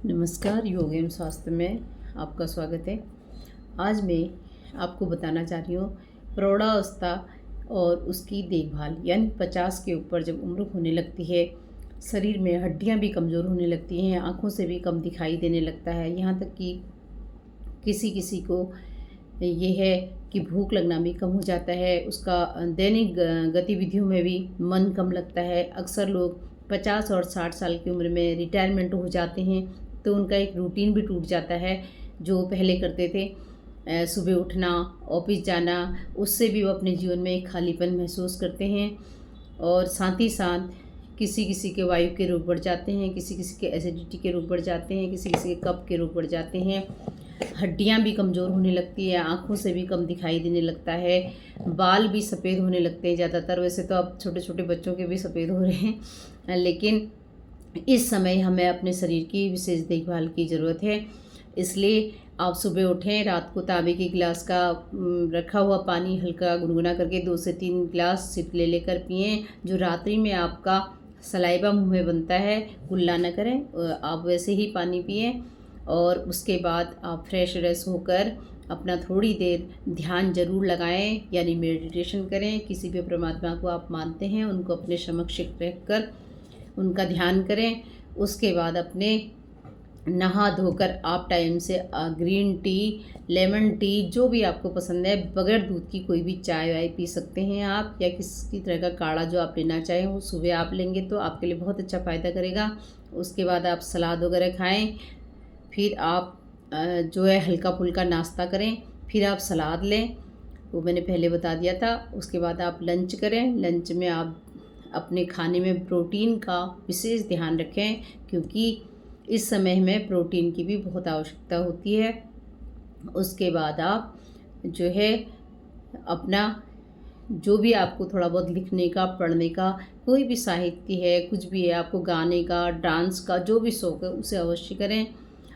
नमस्कार, योग एवं स्वास्थ्य में आपका स्वागत है। आज मैं आपको बताना चाह रही हूँ प्रौढ़ावस्था और उसकी देखभाल। यानी 50 के ऊपर जब उम्र होने लगती है, शरीर में हड्डियाँ भी कमज़ोर होने लगती हैं, आँखों से भी कम दिखाई देने लगता है। यहाँ तक कि किसी किसी को ये है कि भूख लगना भी कम हो जाता है, उसका दैनिक गतिविधियों में भी मन कम लगता है। अक्सर लोग 50 और 60 साल की उम्र में रिटायरमेंट हो जाते हैं, तो उनका एक रूटीन भी टूट जाता है जो पहले करते थे। सुबह उठना, ऑफिस जाना, उससे भी वो अपने जीवन में एक खालीपन महसूस करते हैं। और साथ ही साथ किसी किसी के वायु के रोग बढ़ जाते हैं, किसी किसी के एसिडिटी के रोग बढ़ जाते हैं, किसी किसी के कफ के रोग बढ़ जाते हैं। हड्डियां भी कमज़ोर होने लगती है, आँखों से भी कम दिखाई देने लगता है, बाल भी सफ़ेद होने लगते हैं ज़्यादातर। वैसे तो अब छोटे छोटे बच्चों के भी सफ़ेद हो रहे हैं, लेकिन इस समय हमें अपने शरीर की विशेष देखभाल की ज़रूरत है। इसलिए आप सुबह उठें, रात को तांबे के गिलास का रखा हुआ पानी हल्का गुनगुना करके 2 से 3 गिलास सिप ले लेकर पिएँ। जो रात्रि में आपका सलाइवा मुँह में बनता है, कुल्ला न करें, आप वैसे ही पानी पिएँ। और उसके बाद आप फ्रेश होकर अपना थोड़ी देर ध्यान जरूर लगाएं, यानी मेडिटेशन करें। किसी भी परमात्मा को आप मानते हैं, उनको अपने समक्ष रख कर उनका ध्यान करें। उसके बाद अपने नहा धोकर आप टाइम से ग्रीन टी, लेमन टी, जो भी आपको पसंद है, बगैर दूध की कोई भी चाय वाय पी सकते हैं आप, या किसी तरह का काढ़ा जो आप लेना चाहें वो सुबह आप लेंगे तो आपके लिए बहुत अच्छा फ़ायदा करेगा। उसके बाद आप सलाद वगैरह खाएं, फिर आप जो है हल्का फुल्का नाश्ता करें, फिर आप सलाद लें, वो मैंने पहले बता दिया था। उसके बाद आप लंच करें। लंच में आप अपने खाने में प्रोटीन का विशेष ध्यान रखें, क्योंकि इस समय में प्रोटीन की भी बहुत आवश्यकता होती है। उसके बाद आप जो है अपना जो भी आपको थोड़ा बहुत लिखने का, पढ़ने का, कोई भी साहित्य है, कुछ भी है, आपको गाने का, डांस का जो भी शौक़ है उसे अवश्य करें।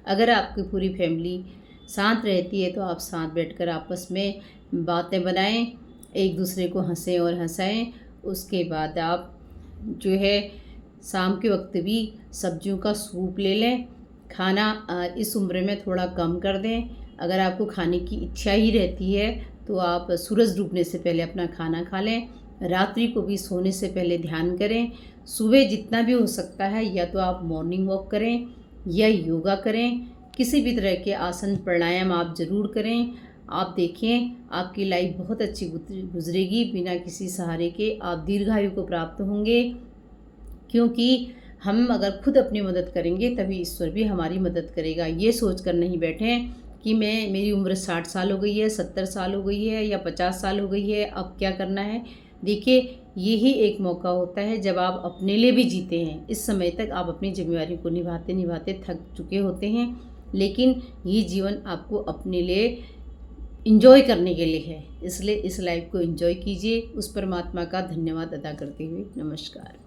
अगर आपकी पूरी फैमिली साथ रहती है तो आप साथ बैठकर आपस में बातें बनाएं, एक दूसरे को हंसें और हंसाएं। उसके बाद आप जो है शाम के वक्त भी सब्जियों का सूप ले लें। खाना इस उम्र में थोड़ा कम कर दें। अगर आपको खाने की इच्छा ही रहती है तो आप सूरज डूबने से पहले अपना खाना खा लें। रात्रि को भी सोने से पहले ध्यान करें। सुबह जितना भी हो सकता है, या तो आप मॉर्निंग वॉक करें या योगा करें, किसी भी तरह के आसन प्राणायाम आप ज़रूर करें। आप देखें आपकी लाइफ बहुत अच्छी गुजरेगी, बिना किसी सहारे के आप दीर्घायु को प्राप्त होंगे। क्योंकि हम अगर खुद अपनी मदद करेंगे तभी ईश्वर भी हमारी मदद करेगा। ये सोच कर नहीं बैठें कि मेरी उम्र 60 साल हो गई है, 70 साल हो गई है या 50 साल हो गई है, अब क्या करना है। देखिए, यही एक मौका होता है जब आप अपने लिए भी जीते हैं। इस समय तक आप अपनी जिम्मेदारी को निभाते निभाते थक चुके होते हैं, लेकिन ये जीवन आपको अपने लिए इंजॉय करने के लिए है। इसलिए इस लाइफ को इंजॉय कीजिए। उस परमात्मा का धन्यवाद अदा करते हुए नमस्कार।